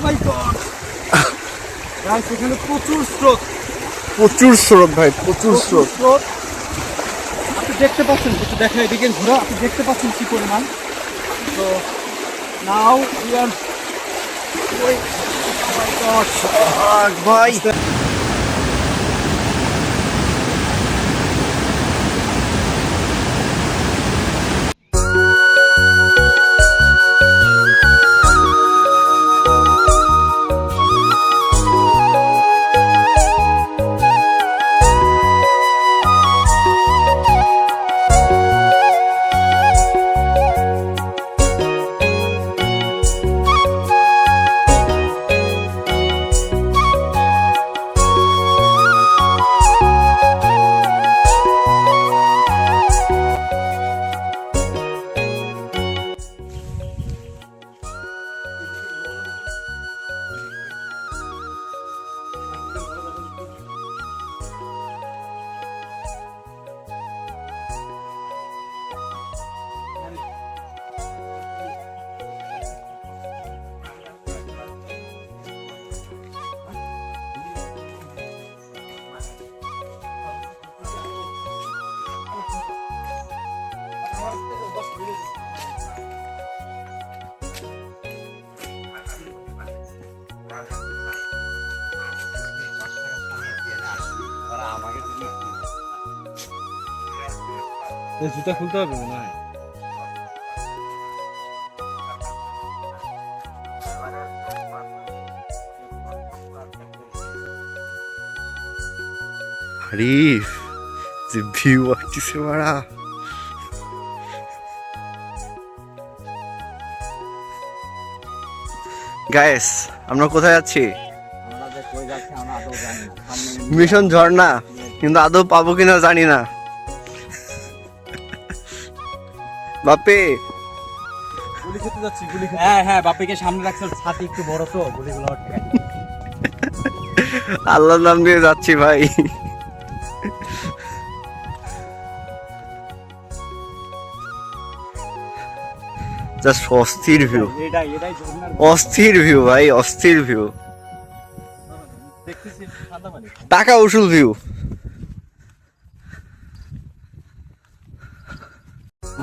মাই god guys, এখানে প্রচুর স্রোত ভাই, প্রচুর স্রোত। আপনি দেখতে পাচ্ছেন, একটু দেখা এদিকে ঘোরা, আপনি দেখতে পাচ্ছেন কি পরিমাণ। তো নাও উই আর ভাই জুতা খুলতে হবে মনে হয়। আরিফ, যে ভিউ আসছে মারা। গাইস, আমরা কোথায় যাচ্ছি? মিশন ঝর্ণা, কিন্তু আদৌ পাবো কিনা জানি না। বাপে গুলি খেতে যাচ্ছি, গুলি খেতে। হ্যাঁ হ্যাঁ, বাপিকে সামনে রাখছে, ছাতি একটু বড় তো, গুলিগুলো ঠেকায়। আল্লাহর নাম দিয়ে যাচ্ছি ভাই। জাস্ট অস্থির ভিউ, এটাই ঝর্ণার অস্থির ভিউ ভাই, অস্থির ভিউ। দেখতেছি ঠান্ডা পানি। টাকা উসুল ভিউ।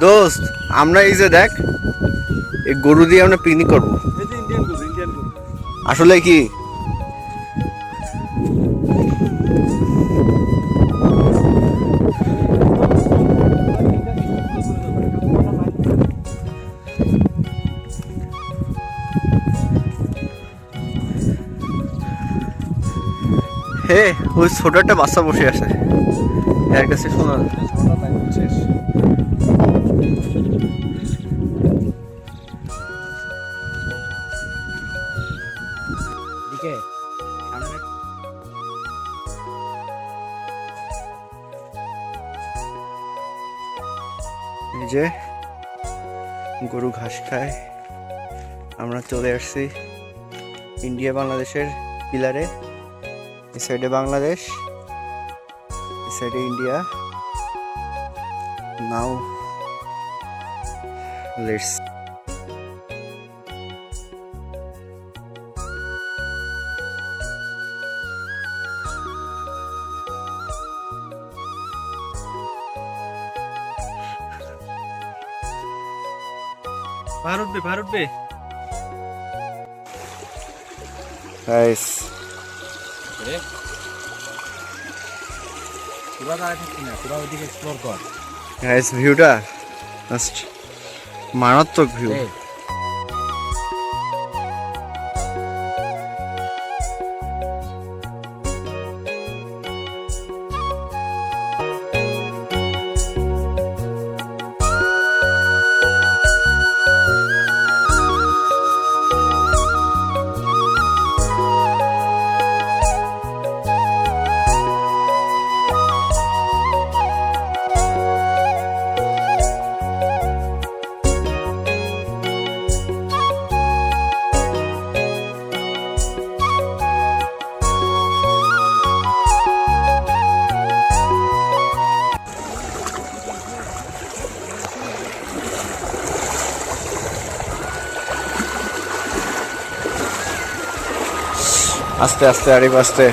দোস্ত, আমরা এই যে দেখ, এই গরু দিয়ে আমরা পিকনিক করবো। এই যে ইন্ডিয়ান গরু, ইন্ডিয়ান গরু। আসলে কি হে, ওই ছোট একটা বাচ্চা বসে আছে, এর কাছে শোনা। দিকে সামনে এই যে গরু ঘাস খায়। আমরা চলে আসছি ইন্ডিয়া বাংলাদেশের পিলারে। এই সাইডে বাংলাদেশ, এই সাইডে ইন্ডিয়া। নাও লেটস ভারত বে। গাইস, রে তোরা দাঁড়ায় থাকবি না, তোরা ওইদিকে এক্সপ্লোর কর। গাইস, ভিউটা জাস্ট মারাত্মক ভিউ। আস্তে আস্তে আরিফ আস্তে।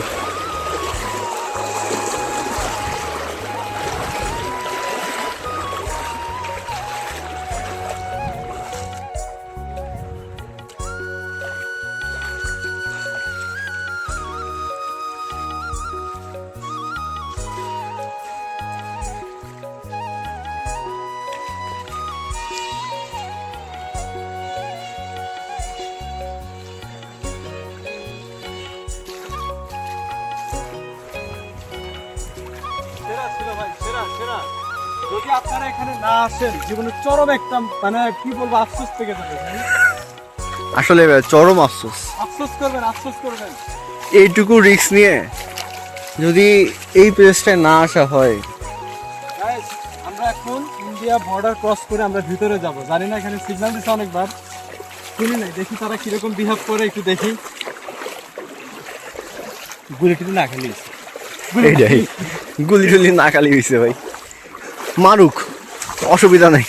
সেরা ছিল ভাই, সেরা সেরা। যদি আপনারা এখানে না আসেন জীবনে চরম একটা মানে কি বলবো আফসোস থেকে যাবে ভাই। আসলে চরম আফসোস, আফসোস করবেন, আফসোস করবেন। এইটুকু রিস্ক নিয়ে যদি এই প্লেসটায় না আসা হয়। Guys, আমরা এখন ইন্ডিয়া বর্ডার ক্রস করে আমরা ভিতরে যাব। জানি না এখানে সিগন্যাল দিচ্ছে অনেকবার, শুনি নাই, দেখি তারা কিরকম বিহেভ করে একটু দেখি। গুলি টুলি না খেলি এইটাই, গুলি টুলি না খালি হয়েছে ভাই, মারুক অসুবিধা নেই,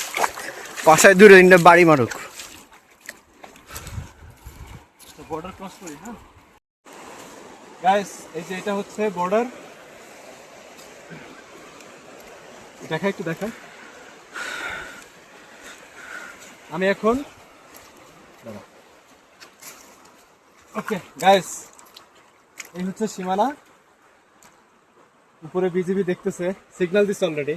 পাশায় দূরে তিনটা বাড়ি মারুক। বর্ডার ক্রস করি। হ্যাঁ গাইস, এই যে এটা হচ্ছে বর্ডার, দেখা একটু দেখা। আমি এখন ওকে গাইস, এই হচ্ছে সীমানা। উপরে বিজিবি দেখতেছে, সিগন্যাল দিচ্ছে অলরেডি,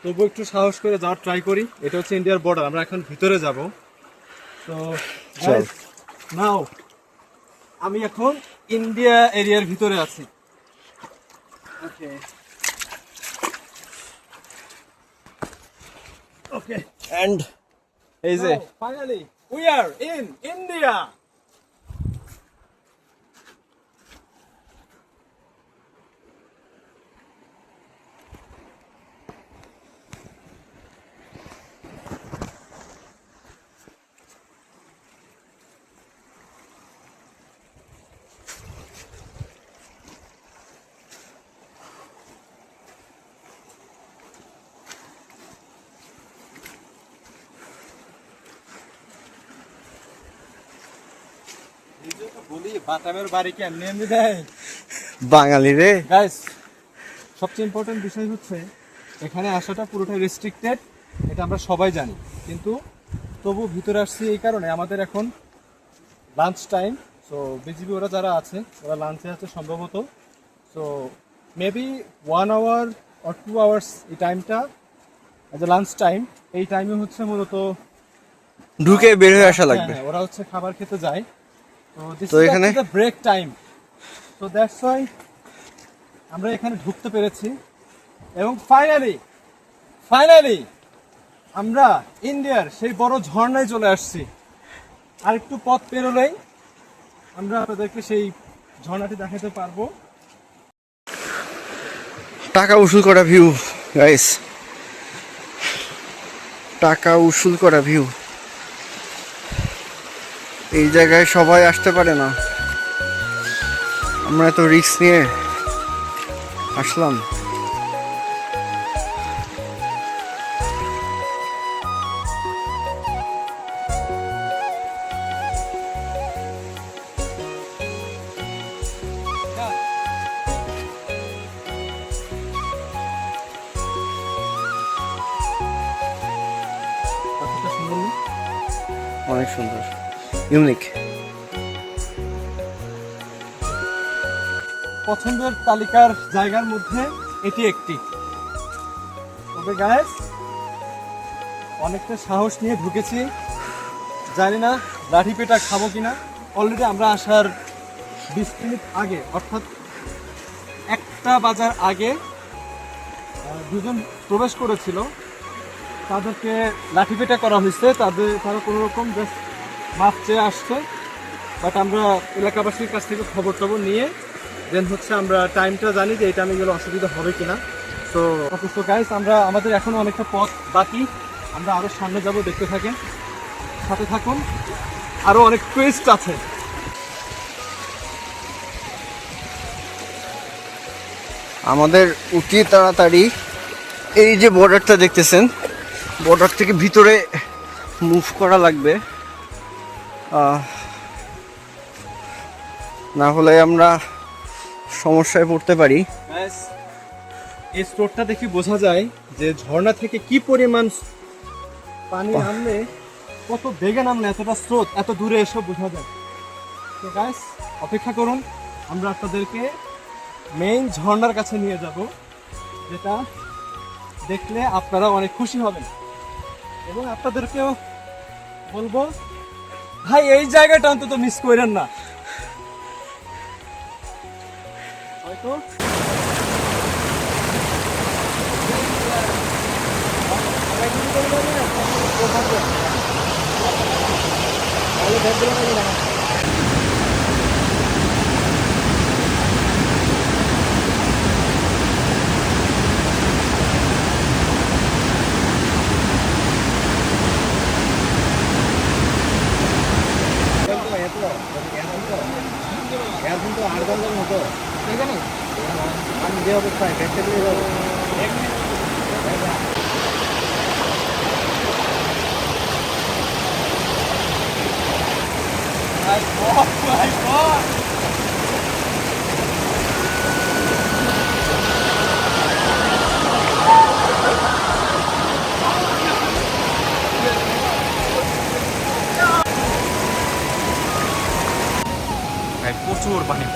তবু একটু সাহস করে যাওয়ার ট্রাই করি। এটা হচ্ছে ইন্ডিয়ার বর্ডার, আমরা এখন ভিতরে যাব। তো গাইস নাও আমি এখন ইন্ডিয়া এরিয়ার ভিতরে আছি। ওকে ওকে, এন্ড এই যে finally we are in India. বলি বাটামের বাড়ি কি এমনি এমনি দেয় বাঙালি রে। গাইস? সবচেয়ে ইম্পর্টেন্ট বিষয় হচ্ছে এখানে আসাটা পুরোটাই রেস্ট্রিক্টেড, এটা আমরা সবাই জানি, কিন্তু তবু ভিতরে আসছি এই কারণে আমাদের এখন লাঞ্চ টাইম। সো বিজিবি ওরা যারা আছে ওরা লাঞ্চে আছে সম্ভবত। So maybe 1 hour or 2 hours এই টাইমটা এজ এ লাঞ্চ টাইম। এই টাইমে হচ্ছে মূলত ঢুকে বের হয়ে আসা লাগবে। হ্যাঁ, ওরা হচ্ছে খাবার খেতে যায়। তো এখানে ব্রেক টাইম, তো দ্যাটস ওয়াই আমরা এখানে ঢুকতে পেরেছি। এবং ফাইনালি আমরা ইন্ডিয়ার সেই বড় ঝর্ণায় চলে আসছি। আর একটু পথ পেরোলেই আমরা আপনাদেরকে সেই ঝর্ণাটি দেখাতে পারবো। টাকা উসুল করা ভিউ গাইস, টাকা উসুল করা ভিউ। এই জায়গায় সবাই আসতে পারে না, আমরা এত রিস্ক নিয়ে আসলাম। কতটা সুন্দর না? অনেক সুন্দর, ইউনিক। পছন্দের তালিকার জায়গার মধ্যে এটি একটি। তবে গাইস অনেকটা সাহস নিয়ে ঢুকেছি, জানি না লাঠি পেটা খাবো কিনা। অলরেডি আমরা আসার 20 মিনিট আগে, অর্থাৎ 1টা বাজার আগে দুজন প্রবেশ করেছিল, তাদেরকে লাঠি পেটা করা হয়েছে। তারা কোনো রকম জাস্ট মাপ চেয়ে আসছে, বাট আমরা এলাকাবাসীর কাছ থেকে খবর টবর নিয়ে দেন হচ্ছে আমরা টাইমটা জানি যে এই টাইমে গেলে অসুবিধা হবে কিনা। তো অথচ গাইস আমরা আমাদের এখনো অনেকটা পথ বাকি, আমরা আরো সামনে যাব, দেখতে থাকেন, সাথে থাকুন, আরো অনেক টুইস্ট আছে। আমাদের অতি তাড়াতাড়ি এই যে বর্ডারটা দেখতেছেন, বর্ডার থেকে ভিতরে মুভ করা লাগবে। না হলে আমরা সমস্যায় পড়তে পারি। ব্যাস, এই স্রোতটা দেখে বোঝা যায় যে ঝর্ণা থেকে কি পরিমাণ পানি নামলে, কত বেগে নামলে এতটা স্রোত এত দূরে এসে বোঝা যায়। তো গাইস, অপেক্ষা করুন, আমরা আপনাদেরকে মেইন ঝর্ণার কাছে নিয়ে যাব, যেটা দেখলে আপনারা অনেক খুশি হবেন। এবং আপনাদেরকেও বলবো, ভাই এই জায়গাটা অন্তত মিস করেন না। হয়তো প্রচুর পানি।